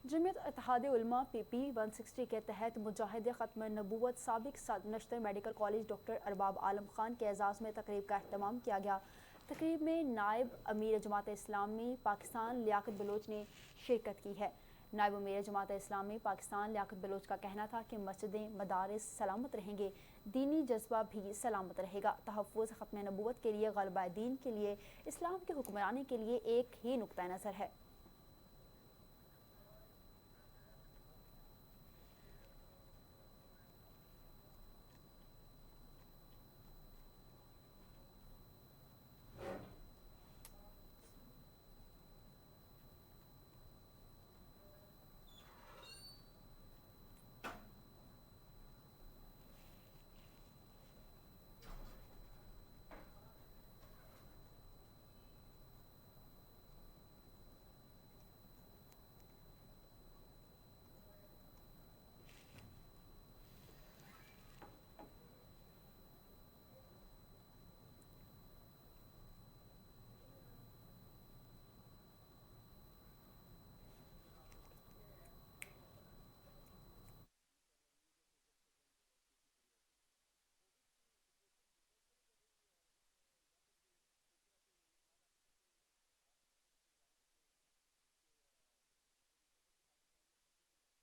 जमीयत इत्तेहाद उलमा PP 160 के तहत मुजाहिद ख़त्म नबूवत साबिक नश्तर मेडिकल कॉलेज डॉक्टर अरबाब आलम खान के एजाज़ में तकरीब का अहतमाम किया गया। तकरीब में नायब अमीर जमात इस्लामी पाकिस्तान लियाकत बलोच ने शिरकत की है। नायब अमीर जमात इस्लामी पाकिस्तान लियाकत बलोच का कहना था कि मस्जिदें मदारिस सलामत रहेंगे, दीनी जज्बा भी सलामत रहेगा। तहफ़्फ़ुज़ ख़त्म नबूवत के लिए, ग़लबा दीन के लिए, इस्लाम की हुक्मरानी के लिए एक ही नुक्ता नज़र है।